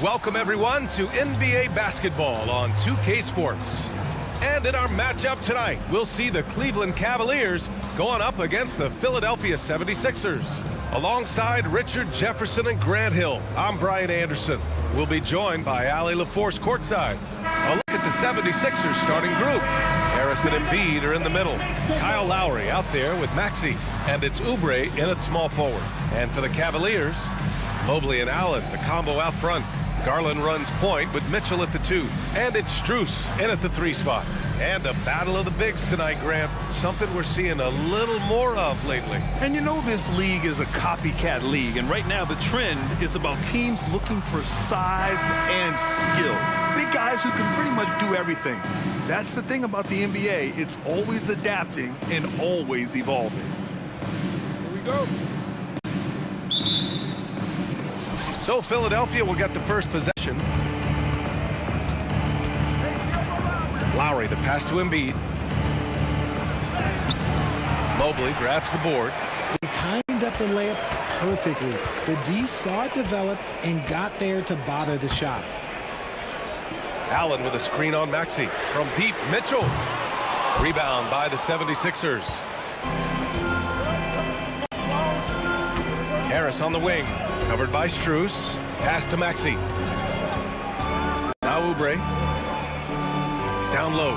Welcome everyone to NBA basketball on 2K Sports. And in our matchup tonight, we'll see the Cleveland Cavaliers going up against the Philadelphia 76ers. Alongside Richard Jefferson and Grant Hill, I'm Brian Anderson. We'll be joined by Allie LaForce courtside. A look at the 76ers starting group. Harrison and Embiid are in the middle. Kyle Lowry out there with Maxey. And it's Oubre in at small forward. And for the Cavaliers, Mobley and Allen, the combo out front. Garland runs point with Mitchell at the 2. And it's Strus in at the 3 spot. And a battle of the bigs tonight, Grant. Something we're seeing a little more of lately. And you know this league is a copycat league. And right now the trend is about teams looking for size and skill. Big guys who can pretty much do everything. That's the thing about the NBA. It's always adapting and always evolving. Here we go. So Philadelphia will get the first possession. Lowry, the pass to Embiid. Mobley grabs the board. He timed up the layup perfectly. The D saw it develop and got there to bother the shot. Allen with a screen on Maxey. From deep, Mitchell. Rebound by the 76ers. Harris on the wing. Covered by Strus. Pass to Maxey. Now Oubre. Down low.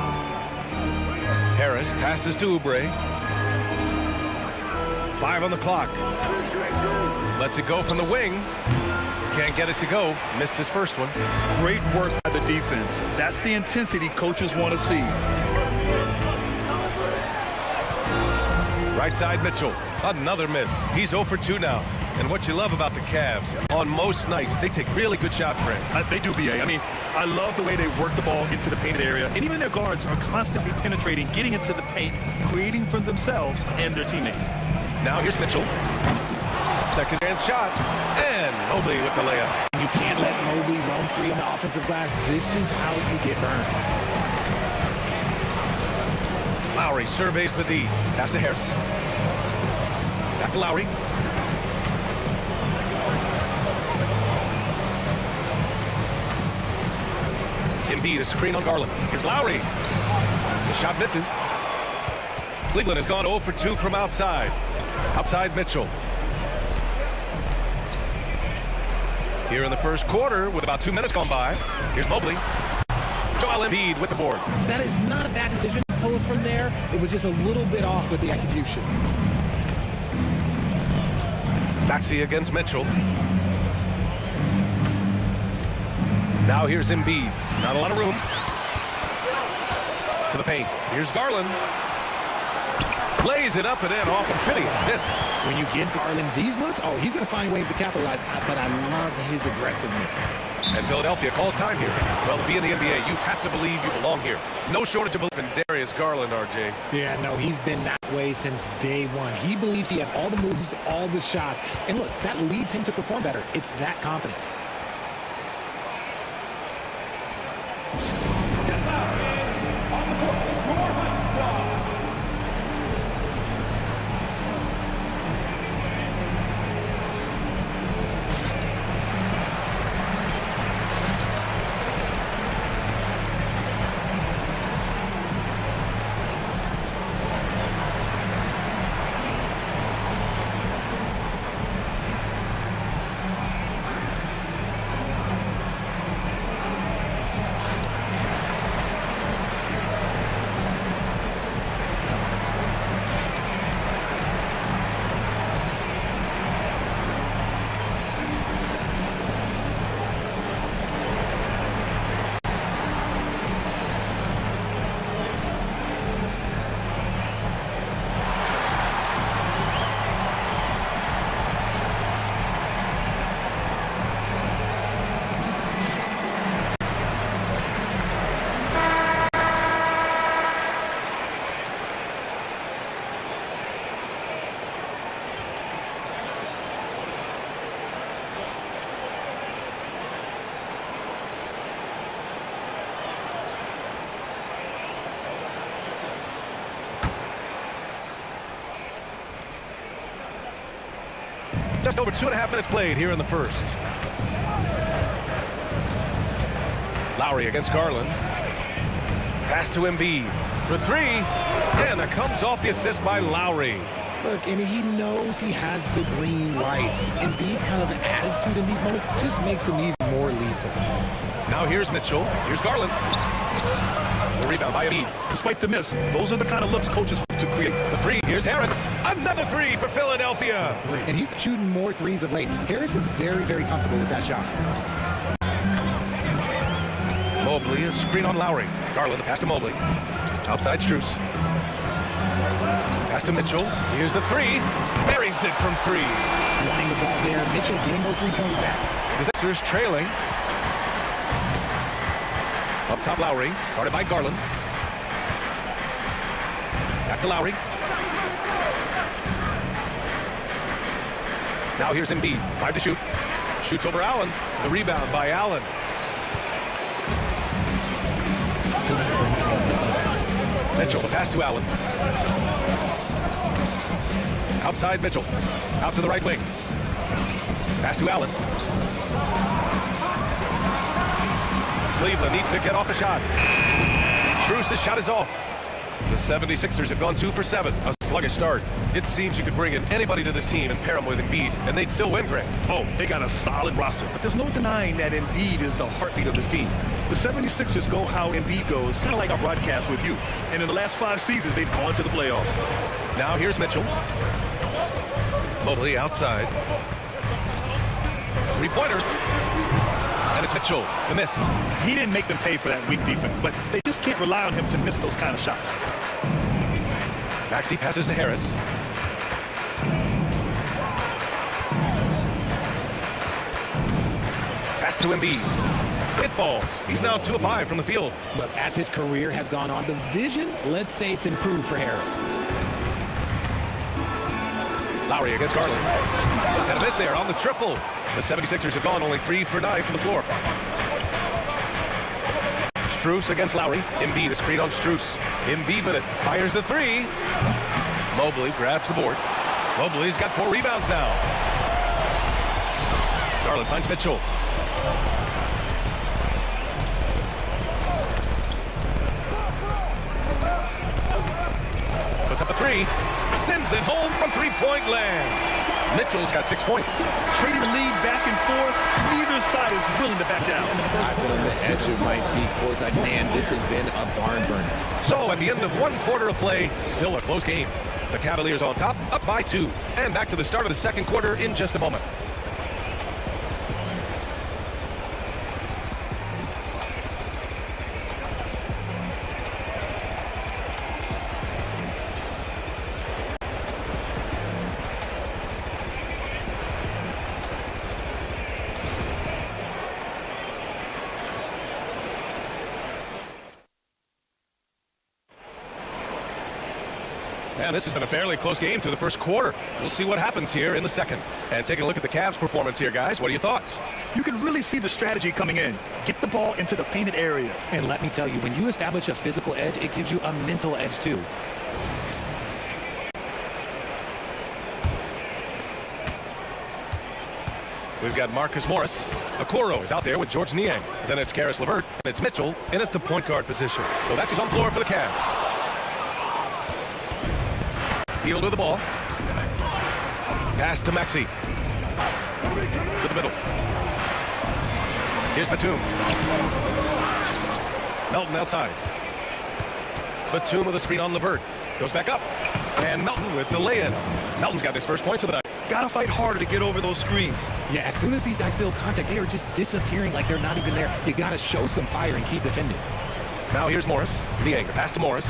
Harris passes to Oubre. 5 on the clock. Lets it go from the wing. Can't get it to go. Missed his first one. Great work by the defense. That's the intensity coaches want to see. Right side Mitchell. Another miss. He's 0 for 2 now. And what you love about the Cavs, on most nights, they take really good shots, Brent. They do, BA. I mean, I love the way they work the ball into the painted area. And even their guards are constantly penetrating, getting into the paint, creating for themselves and their teammates. Now here's Mitchell. Second chance shot. And Mobley with the layup. You can't let Mobley roam free on the offensive glass. This is how you get burned. Lowry surveys the D. Pass to Harris. Back to Lowry. Embiid, a screen on Garland. Here's Lowry. The shot misses. Cleveland has gone 0 for 2 from outside. Outside Mitchell. Here in the first quarter, with about 2 minutes gone by, here's Mobley. Joel Embiid with the board. That is not a bad decision to pull it from there. It was just a little bit off with the execution. Maxey against Mitchell. Now here's Embiid. Not a lot of room. To the paint. Here's Garland. Plays it up and in off a pretty assist. When you give Garland these looks, oh, he's going to find ways to capitalize. But I love his aggressiveness. And Philadelphia calls time here. Well, to be in the NBA, you have to believe you belong here. No shortage of belief in Darius Garland, RJ. Yeah, no, he's been that way since day one. He believes he has all the moves, all the shots. And look, that leads him to perform better. It's that confidence. Just over 2.5 minutes played here in the first. Lowry against Garland. Pass to Embiid for three. And that comes off the assist by Lowry. Look, and he knows he has the green light. Embiid's kind of attitude in these moments just makes him even more lethal. Now here's Mitchell. Here's Garland. The rebound by Embiid. Despite the miss, those are the kind of looks coaches want to create. The three. Here's Harris. Another three for Philadelphia. And he's shooting more threes of late. Harris is very, very comfortable with that shot. Mobley, a screen on Lowry. Garland, pass to Mobley. Outside Strus. Pass to Mitchell. Here's the three. Buries it from three. Wanting the ball there. Mitchell getting those 3 points back. The Sixers trailing. Up top, Lowry. Guarded by Garland. Back to Lowry. Now here's Embiid. 5 to shoot. Shoots over Allen. The rebound by Allen. Mitchell, the pass to Allen. Outside Mitchell. Out to the right wing. Pass to Allen. Cleveland needs to get off the shot. Strus' shot is off. The 76ers have gone 2 for 7. A sluggish start. It seems you could bring in anybody to this team and pair them with Embiid, and they'd still win, Greg. Oh, they got a solid roster, but there's no denying that Embiid is the heartbeat of this team. The 76ers go how Embiid goes, kind of like our broadcast with you. And in the last 5 seasons, they've gone to the playoffs. Now here's Mitchell. Mobley outside. Three-pointer. And it's Mitchell, the miss. He didn't make them pay for that weak defense, but they just can't rely on him to miss those kind of shots. Maxey passes to Harris. Pass to Embiid. It falls. He's now 2 of 5 from the field. But as his career has gone on, the vision, let's say it's improved for Harris. Lowry against Garland. And a miss there on the triple. The 76ers have gone only 3 for 9 from the floor. Strus against Lowry. Embiid, a screen on Strus. Embiid with it. Fires the three. Mobley grabs the board. Mobley's got 4 rebounds now. Garland finds Mitchell. Puts up a three. Sends it home from three-point land. Mitchell's got 6 points. Trading the lead back and forth. Neither side is willing to back down. I've been on the edge of my seat courtside. Man, this has been a barn burner. So at the end of 1 quarter of play, still a close game. The Cavaliers on top, up by 2. And back to the start of the second quarter in just a moment. And this has been a fairly close game through the first quarter. We'll see what happens here in the second. And taking a look at the Cavs' performance here, guys. What are your thoughts? You can really see the strategy coming in. Get the ball into the painted area. And let me tell you, when you establish a physical edge, it gives you a mental edge too. We've got Marcus Morris. Okoro is out there with George Niang. Then it's Karis LeVert, and it's Mitchell in at the point guard position. So that's who's on floor for the Cavs. Field with the ball. Pass to Maxey. To the middle. Here's Batum. Melton outside. Batum with a screen on LeVert. Goes back up. And Melton with the lay-in. Melton's got his first points of the night. Gotta fight harder to get over those screens. Yeah, as soon as these guys feel contact, they are just disappearing like they're not even there. You gotta show some fire and keep defending. Now here's Morris. Niang, pass to Morris.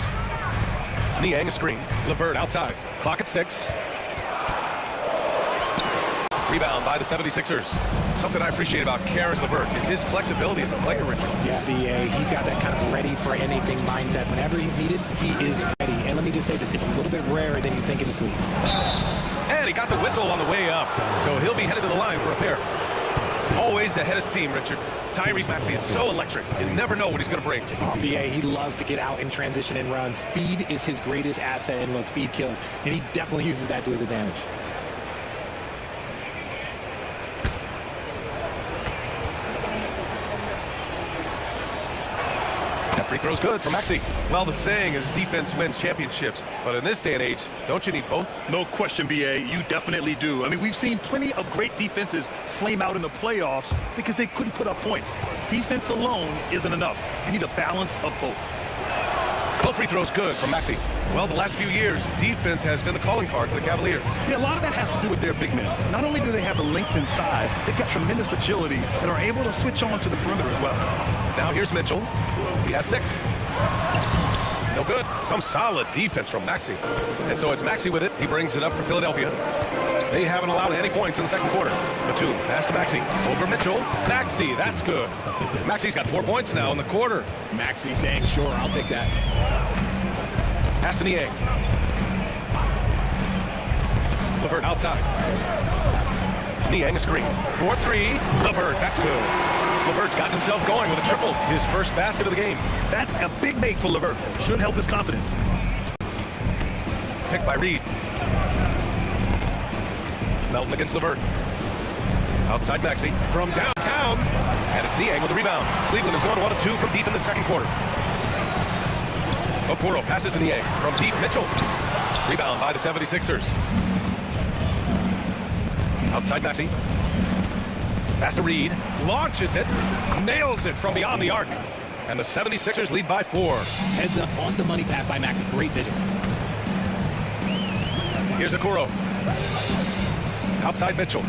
Niang, a screen. LeVert outside. Clock at 6. Rebound by the 76ers. Something I appreciate about Karis LeVert is his flexibility as a player, Richard. Yeah, he's got that kind of ready-for-anything mindset. Whenever he's needed, he is ready. And let me just say this, it's a little bit rarer than you think in his league. And he got the whistle on the way up, so he'll be headed to the line for a pair. Always ahead of steam, Richard. Tyrese Maxey is so electric. You never know what he's going to bring. BA, he loves to get out and transition and run. Speed is his greatest asset, and look, speed kills. And he definitely uses that to his advantage. Free throw's good for Maxey. Well, the saying is defense wins championships. But in this day and age, don't you need both? No question, B.A. You definitely do. I mean, we've seen plenty of great defenses flame out in the playoffs because they couldn't put up points. Defense alone isn't enough. You need a balance of both. Both free throws good from Maxey. Well, the last few years, defense has been the calling card for the Cavaliers. Yeah, a lot of that has to do with their big men. Not only do they have the length and size, they've got tremendous agility and are able to switch on to the perimeter as well. Now here's Mitchell. He has 6. No good. Some solid defense from Maxey. And so it's Maxey with it. He brings it up for Philadelphia. They haven't allowed any points in the second quarter. Batum, pass to Maxey. Over Mitchell. Maxey, that's good. Maxey's got 4 points now in the quarter. Maxey saying, sure, I'll take that. Pass to Niang. LeVert outside. Niang a screen. 4-3. LeVert, that's good. LeVert's got himself going with a triple. His first basket of the game. That's a big make for LeVert. Should help his confidence. Picked by Reed. Melton against LeVert. Outside Maxey from downtown. And it's Niang with the rebound. Cleveland is going 1 of 2 from deep in the second quarter. Okoro passes to Niang from deep. Mitchell. Rebound by the 76ers. Outside Maxey. Pass to Reed. Launches it. Nails it from beyond the arc. And the 76ers lead by 4. Heads up on the money pass by Maxey. Great vision. Here's Okoro. Outside Mitchell.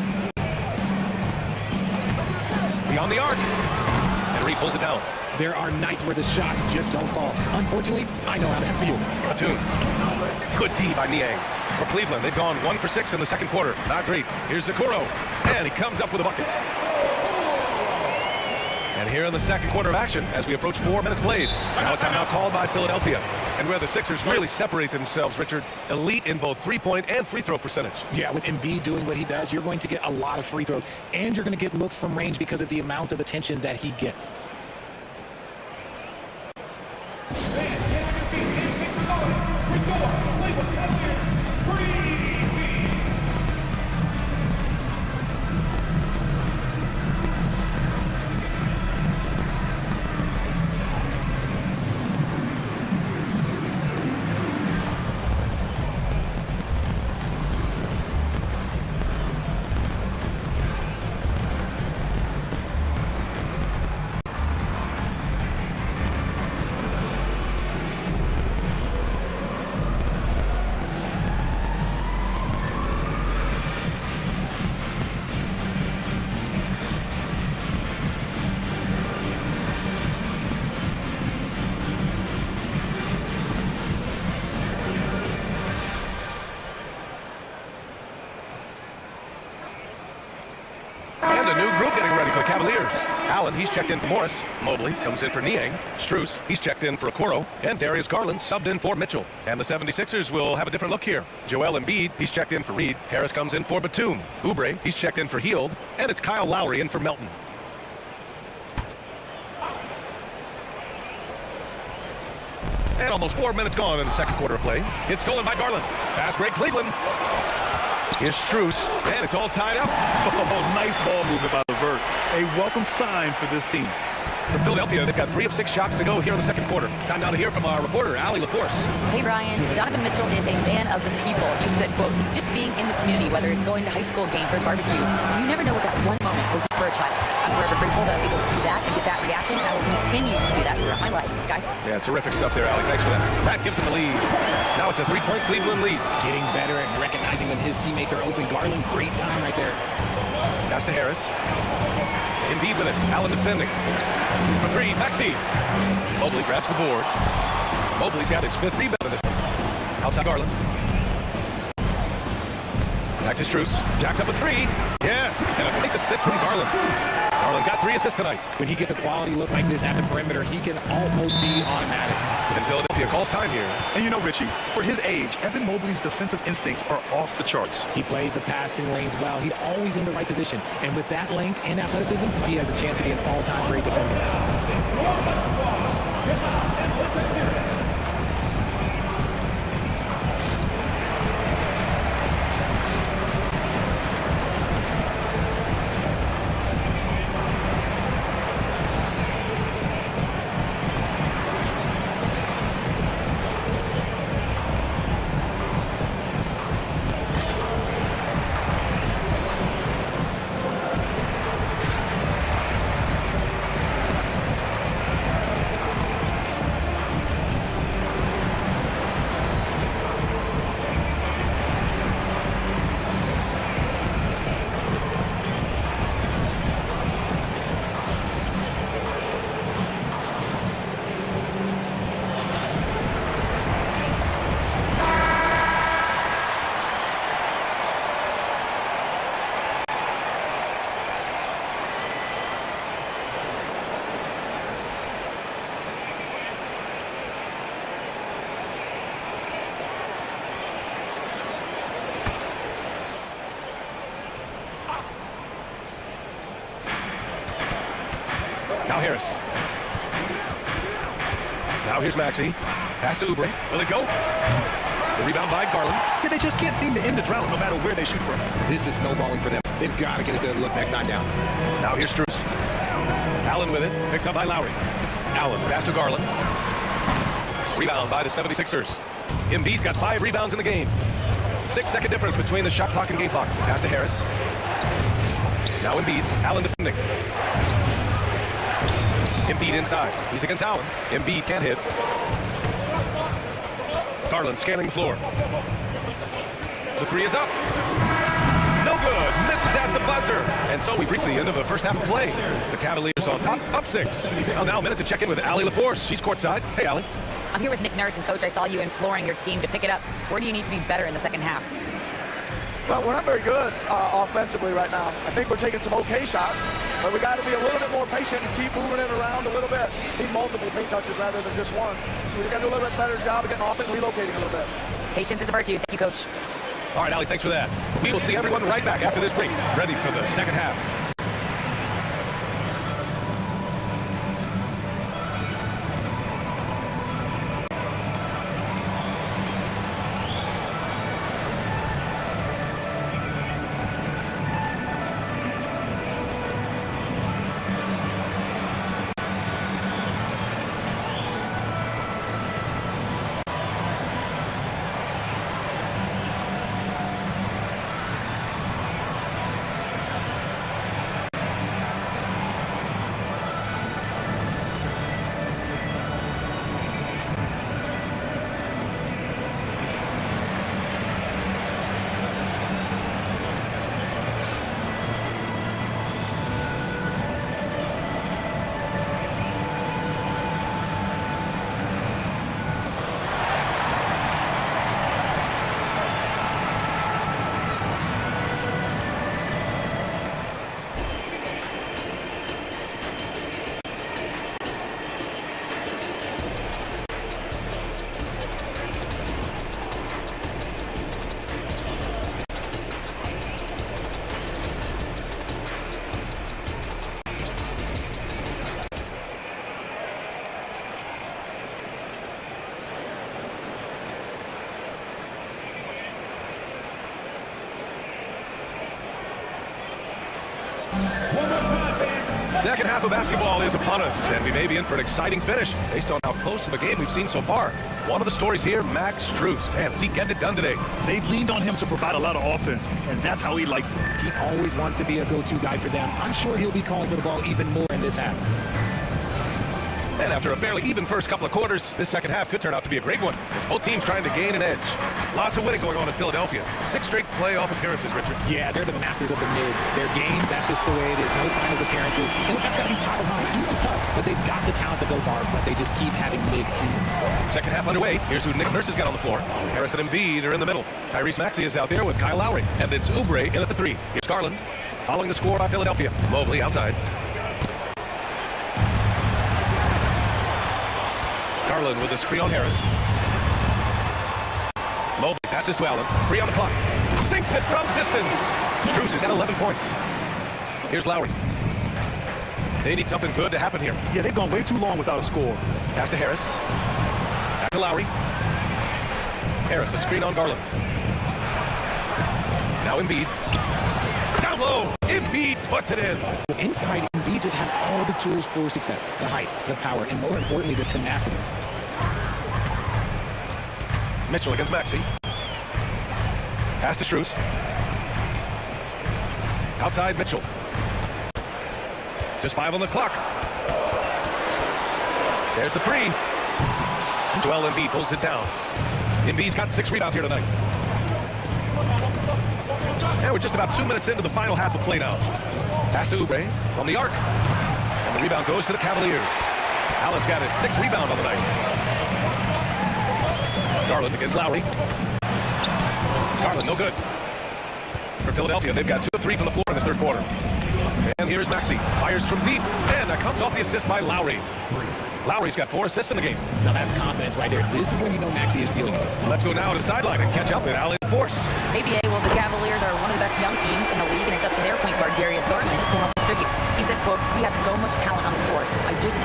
Beyond the arc. And Reed pulls it down. There are nights where the shots just don't fall. Unfortunately, I know how that feels. Batum. Good D by Niang. For Cleveland, they've gone 1 for 6 in the second quarter. Not great. Here's Okoro. And he comes up with a bucket. And here in the second quarter of action, as we approach 4 minutes played. Now a timeout called by Philadelphia. And where the Sixers really separate themselves, Richard, elite in both three-point and free throw percentage. Yeah, with Embiid doing what he does, you're going to get a lot of free throws. And you're going to get looks from range because of the amount of attention that he gets. And a new group getting ready for the Cavaliers. Allen, he's checked in for Morris. Mobley comes in for Niang. Strus, he's checked in for Okoro. And Darius Garland subbed in for Mitchell. And the 76ers will have a different look here. Joel Embiid, he's checked in for Reed. Harris comes in for Batum. Oubre, he's checked in for Hield. And it's Kyle Lowry in for Melton. And almost 4 minutes gone in the second quarter of play. It's stolen by Garland. Fast break, Cleveland. Here's Strus, and it's all tied up. Oh, nice ball movement by LeVert. A welcome sign for this team. For Philadelphia, they've got 3 of 6 shots to go here in the second quarter. Time now to hear from our reporter, Allie LaForce. Hey, Brian. Donovan Mitchell is a man of the people. He said, quote, just being in the community, whether it's going to high school games or barbecues, you never know what that one moment will do for a child. I'm forever grateful that I'm able to do that and get that reaction. I will continue to do that throughout my life, guys. Yeah, terrific stuff there, Allie. Thanks for that. That gives them the lead. Now it's a 3-point Cleveland lead. Getting better at recognizing when his teammates are open. Garland, great time right there. Pass to Harris. Embiid with it. Allen defending. For 3, Maxey. Mobley grabs the board. Mobley's got his 5th rebound in this one. Outside Garland. Back to Strus. Jacks up a 3. Yes. And a nice assist from Garland. Garland got 3 assists tonight. When he gets a quality look like this at the perimeter, he can almost be automatic. And Philadelphia calls time here. And you know, Richie, for his age, Evan Mobley's defensive instincts are off the charts. He plays the passing lanes well. He's always in the right position. And with that length and athleticism, he has a chance to be an all-time great defender. Now Harris. Now here's Maxey. Pass to Oubre. Will it go? The rebound by Garland. Yeah, they just can't seem to end the drought no matter where they shoot from. This is snowballing for them. They've got to get a good look next time down. Now here's Strus. Allen with it. Picked up by Lowry. Allen, pass to Garland. Rebound by the 76ers. Embiid's got 5 rebounds in the game. 6-second difference between the shot clock and game clock. Pass to Harris. Now Embiid. Allen defending. Embiid inside. He's against Allen. Embiid can't hit. Garland scanning the floor. The 3 is up. No good. Misses at the buzzer. And so we've reached the end of the first half of play. The Cavaliers on top, up 6. Well, now a minute to check in with Allie LaForce. She's courtside. Hey, Allie. I'm here with Nick Nurse, and Coach, I saw you imploring your team to pick it up. Where do you need to be better in the second half? Well, we're not very good offensively right now. I think we're taking some okay shots, but we got to be a little bit more patient and keep moving it around a little bit. Need multiple paint touches rather than just one. So we just got to do a little bit better job of getting off it and relocating a little bit. Patience is a virtue. Thank you, Coach. All right, Allie, thanks for that. We will see everyone right back after this break, ready for the second half. Second half of basketball is upon us, and we may be in for an exciting finish based on how close of a game we've seen so far. One of the stories here, Max Strus. Man, is he getting it done today? They've leaned on him to provide a lot of offense, and that's how he likes it. He always wants to be a go-to guy for them. I'm sure he'll be calling for the ball even more in this half. And after a fairly even first couple of quarters, this second half could turn out to be a great one, as both teams trying to gain an edge. Lots of winning going on in Philadelphia. 6 straight playoff appearances, Richard. Yeah, they're the masters of the mid. Their game, that's just the way it is. No finals appearances. And that's got to be top of mind. East is tough, but they've got the talent to go far, but they just keep having mid-seasons. Second half underway. Here's who Nick Nurse has got on the floor. Harris and Embiid are in the middle. Tyrese Maxey is out there with Kyle Lowry. And it's Oubre in at the 3. Here's Garland, following the score by Philadelphia. Mobley outside. Garland with a screen on Harris. Mobley passes to Allen. 3 on the clock. Sinks it from distance. Strus has got 11 points. Here's Lowry. They need something good to happen here. Yeah, they've gone way too long without a score. Pass to Harris. Back to Lowry. Harris, a screen on Garland. Now Embiid. Down low. Embiid puts it in. Inside, Embiid just has all the tools for success. The height, the power, and more importantly, the tenacity. Mitchell against Maxey. Pass to Strus. Outside Mitchell. Just 5 on the clock. There's the 3. Joel Embiid pulls it down. Embiid's got 6 rebounds here tonight. And we're just about 2 minutes into the final half of play now. Pass to Oubre from the arc. And the rebound goes to the Cavaliers. Allen's got his 6th rebound on the night. Garland against Lowry. Garland, no good. For Philadelphia, they've got 2 of 3 from the floor in this third quarter. And here's Maxey. Fires from deep. And that comes off the assist by Lowry. Lowry's got 4 assists in the game. Now that's confidence right there. This is when you know Maxey is feeling it. Let's go now to the sideline and catch up with Allen LaForce. ABA, well, the Cavaliers are one of the best young teams in the league, and it's up to their point guard, Darius Garland, to help distribute. He said, quote, "We have so much talent on the floor.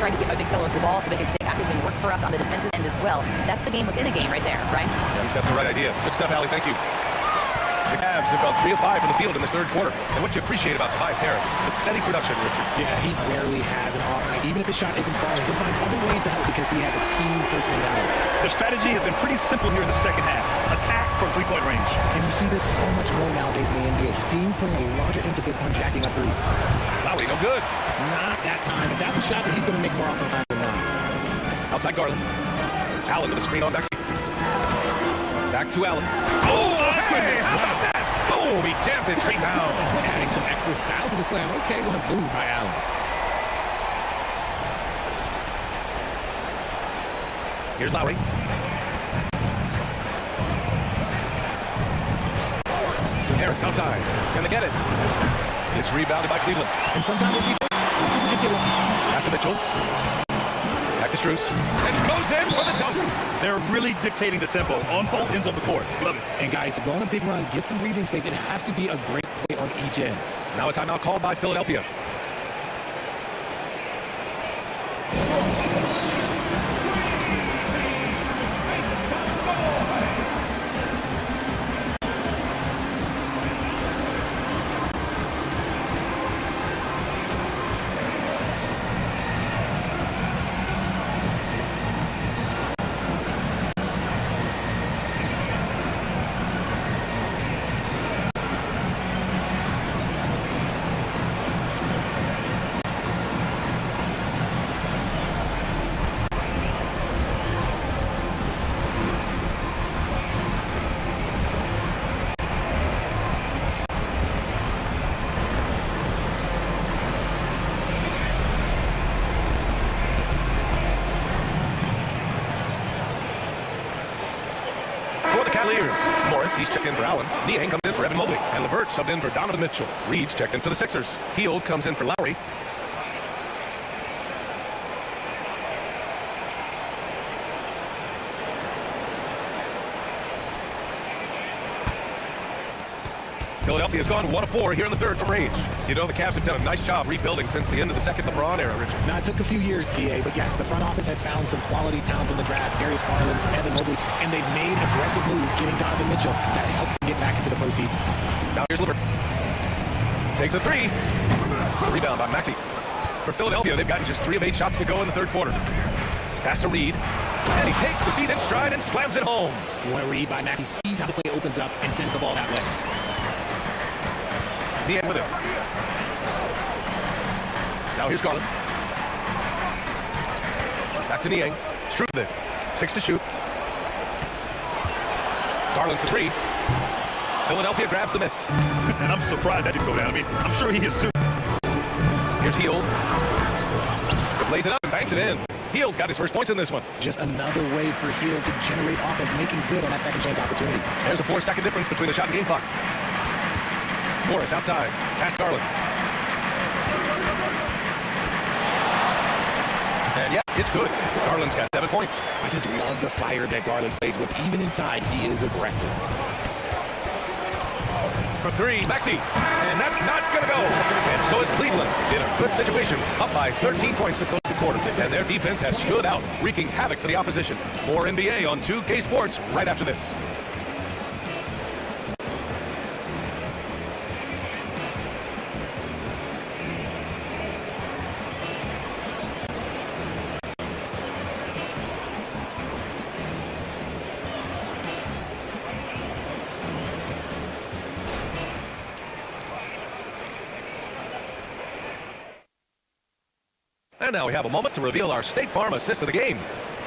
trying to get my big fellows the ball so they can stay active and work for us on the defensive end as well. That's the game within a game right there, right? Yeah, he's got the right idea. Good stuff, Allie. Thank you. The Cavs have gone 3 of 5 from the field in this third quarter. And what you appreciate about Tobias Harris, the steady production, Richard. Yeah, he rarely has an off night. Even if the shot isn't falling, he'll find other ways to help because he has a team-first mentality. Their strategy has been pretty simple here in the second half. Attack from three-point range. And you see this so much more nowadays in the NBA. Team putting a larger emphasis on jacking up threes. Lowry, no good. Not that time. But that's a shot that he's going to make more often time than not. Outside Garland. Allen with a screen on Maxey. Back to Allen. Oh, hey, how about that? Oh, he jams it straight down. Adding some extra style to the slam. Okay, what a move by Allen. Here's Lowry. Harris outside. Gonna get it. It's rebounded by Cleveland. And sometimes when people just get lucky. Pass to Mitchell. Back to Strus. And goes in for the dunk. They're really dictating the tempo on both ends of the court. Love it. And guys, to go on a big run, get some breathing space, it has to be a great play on each end. Now a timeout called by Philadelphia. Cavaliers. Morris, he's checked in for Allen. Niang comes in for Evan Mobley. And LeVert subbed in for Donovan Mitchell. Reed's checked in for the Sixers. Hield comes in for Lowry. Philadelphia's gone 1 of 4 here in the third from range. You know the Cavs have done a nice job rebuilding since the end of the second LeBron era, Richard. Now, it took a few years, PA, but yes, the front office has found some quality talent in the draft. Darius Garland, Evan Mobley, and they've made aggressive moves getting Donovan Mitchell that helped them get back into the postseason. Now here's LeVert. Takes a three. Rebound by Maxey. For Philadelphia, they've gotten just 3 of 8 shots to go in the third quarter. Pass to Reed. And he takes the feet in stride and slams it home. One read by Maxey, sees how the play opens up and sends the ball that way. Niang with it. Now here's Garland. Back to Niang. Struth there. 6 to shoot. Garland for 3. Philadelphia grabs the miss. And I'm surprised that didn't go down. I mean, I'm sure he is too. Here's Hield. Lays it up and banks it in. Hield's got his first points in this one. Just another way for Hield to generate offense, making good on that second chance opportunity. There's a 4-second difference between the shot and game clock. Morris outside. Past Garland. And yeah, it's good. Garland's got 7 points. I just love the fire that Garland plays with. Even inside, he is aggressive. For 3, Maxey. And that's not going to go. And so is Cleveland in a good situation. Up by 13 points to close the quarter. And their defense has stood out, wreaking havoc for the opposition. More NBA on 2K Sports right after this. And now we have a moment to reveal our State Farm assist of the game.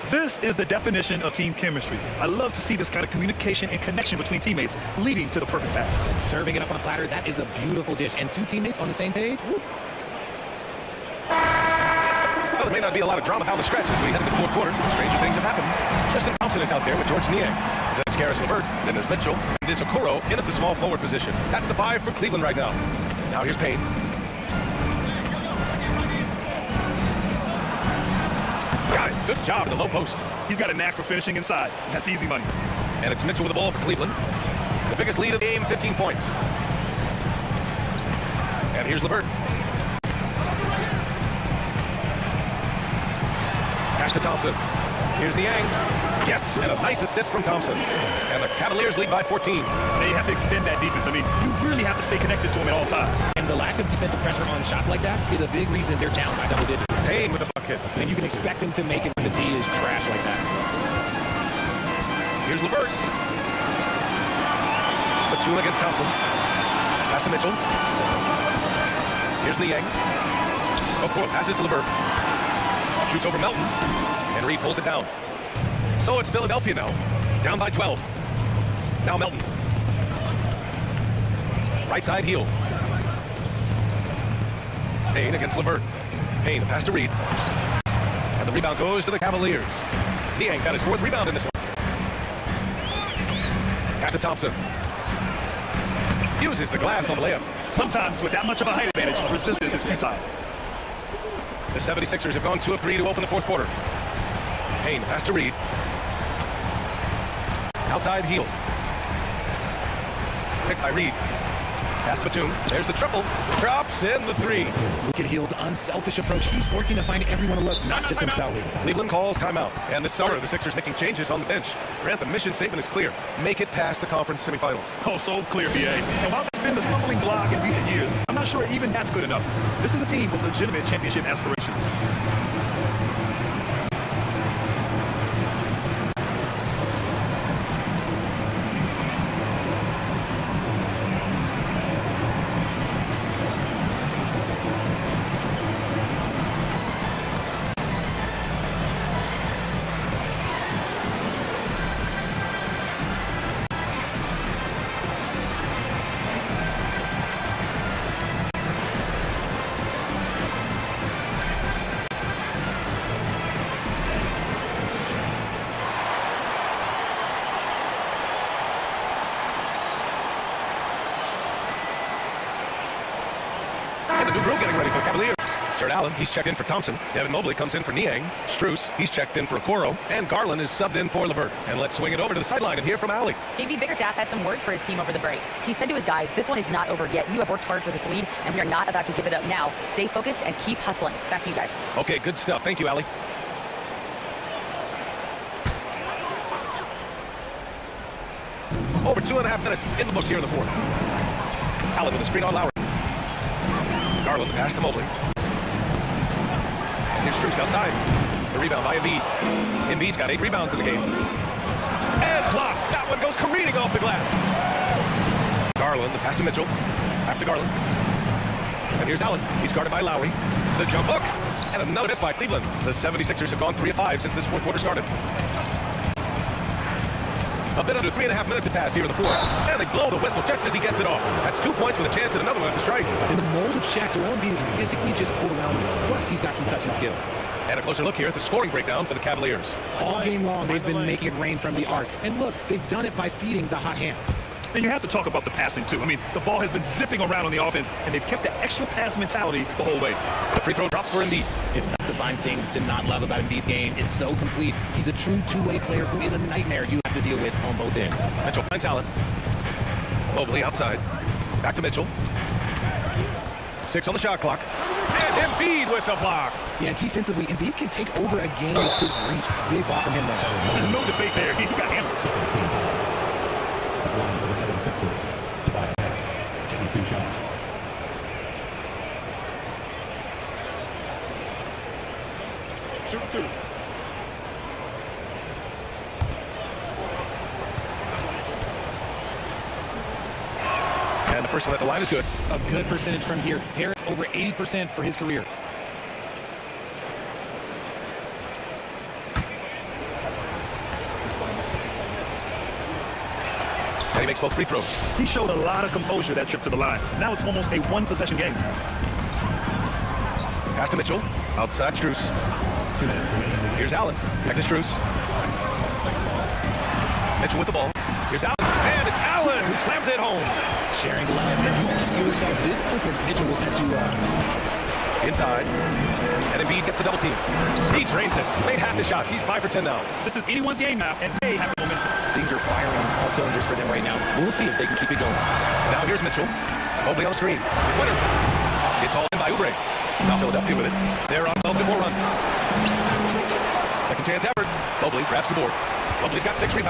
This is the definition of team chemistry. I love to see this kind of communication and connection between teammates leading to the perfect pass. Serving it up on a platter, that is a beautiful dish. And 2 teammates on the same page. Woo. Well, there may not be a lot of drama down the stretch as we head into the fourth quarter. Stranger things have happened. Justin Thompson is out there with George Niang. Then it's Karis LeVert. Then there's Mitchell. And it's Okoro in at the small forward position. That's the 5 for Cleveland right now. Now here's Payne. Got it. Good job in the low post. He's got a knack for finishing inside. That's easy money. And it's Mitchell with the ball for Cleveland. The biggest lead of the game, 15 points. And here's LeVert. Pass to Thompson. Here's Niang. Yes, and a nice assist from Thompson. And the Cavaliers lead by 14. They have to extend that defense. I mean, you really have to stay connected to them at all times. And the lack of defensive pressure on shots like that is a big reason they're down by double digits. Payne with the bucket. And you can expect him to make it when the D is trash like that. Here's LeVert. Batum against Thompson. Pass to Mitchell. Here's Niang. Okoro passes to LeVert. Shoots over Melton. And Reed pulls it down. So it's Philadelphia now. Down by 12. Now Melton. Right side heel. Payne against LeVert. Payne, pass to Reed. And the rebound goes to the Cavaliers. Niang's got his 4th rebound in this one. Pass to Thompson. Uses the glass on the layup. Sometimes with that much of a height advantage, resistance is futile. The 76ers have gone 2 of 3 to open the 4th quarter. Payne, pass to Reed. Outside heel. Picked by Reed. Pass to Batum. There's the triple. Drops in the 3. Look at Hield's unselfish approach. He's working to find everyone a look, not just himself. Cleveland calls timeout. And this summer, the Sixers making changes on the bench. Grant, the mission statement is clear. Make it past the conference semifinals. Oh, so clear, BA. And while it's been the stumbling block in recent years, I'm not sure even that's good enough. This is a team with legitimate championship aspirations. Getting ready for the Cavaliers. Jared Allen, he's checked in for Thompson. Devin Mobley comes in for Niang. Strus, he's checked in for Okoro. And Garland is subbed in for LeVert. And let's swing it over to the sideline and hear from Allie. JV Bickerstaff had some words for his team over the break. He said to his guys, this one is not over yet. You have worked hard for this lead, and we are not about to give it up now. Stay focused and keep hustling. Back to you guys. Okay, good stuff. Thank you, Allie. Over 2.5 minutes in the books here in the 4th. Allen with a screen on Lowry. Garland pass to Mobley. And here's Strus outside. The rebound by Embiid. Embiid's got 8 rebounds in the game. And blocked. That one goes careening off the glass. Garland, the pass to Mitchell. Back to Garland. And here's Allen. He's guarded by Lowry. The jump hook. And another miss by Cleveland. The 76ers have gone 3 of 5 since this 4th quarter started. A bit under 3.5 minutes have passed here in the 4th. And they blow the whistle just as he gets it off. That's 2 points with a chance at another one at the strike. In the mold of Shaq, Joel Embiid is physically just overwhelming. Plus, he's got some touch and skill. And a closer look here at the scoring breakdown for the Cavaliers. All game long, they've been making it rain from the arc. And look, they've done it by feeding the hot hands. And you have to talk about the passing, too. I mean, the ball has been zipping around on the offense, and they've kept the extra pass mentality the whole way. The free throw drops for Embiid. It's tough to find things to not love about Embiid's game. It's so complete. He's a true two-way player who is a nightmare you have to deal with on both ends. Mitchell finds Allen. Mobley outside. Back to Mitchell. 6 on the shot clock. And Embiid with the block. Yeah, defensively, Embiid can take over a game with his reach. Big ball from him there. There's no debate there. He's got hammered. Shoot 2. And the first one at the line is good. A good percentage from here. Harris over 80% for his career. And he makes both free throws. He showed a lot of composure that trip to the line. Now it's almost a one-possession game. Pass to Mitchell. Outside Strus. Here's Allen. Back to Strus. Mitchell with the ball. Here's Allen. And it's Allen who slams it home. Sharing the line. If you keep yourself this open, Mitchell will set you up. Inside. And Embiid gets a double team. He drains it. Made half the shots. He's 5 for 10 now. This is anyone's game now, and they have the momentum. Things are firing on all cylinders for them right now. We'll see if they can keep it going. Now here's Mitchell. Mobley on the screen. Winner. It's all in by Oubre. Now Philadelphia with it. They're on a 12-4 run. Second chance effort. Mobley grabs the board. Mobley's got 6 rebounds.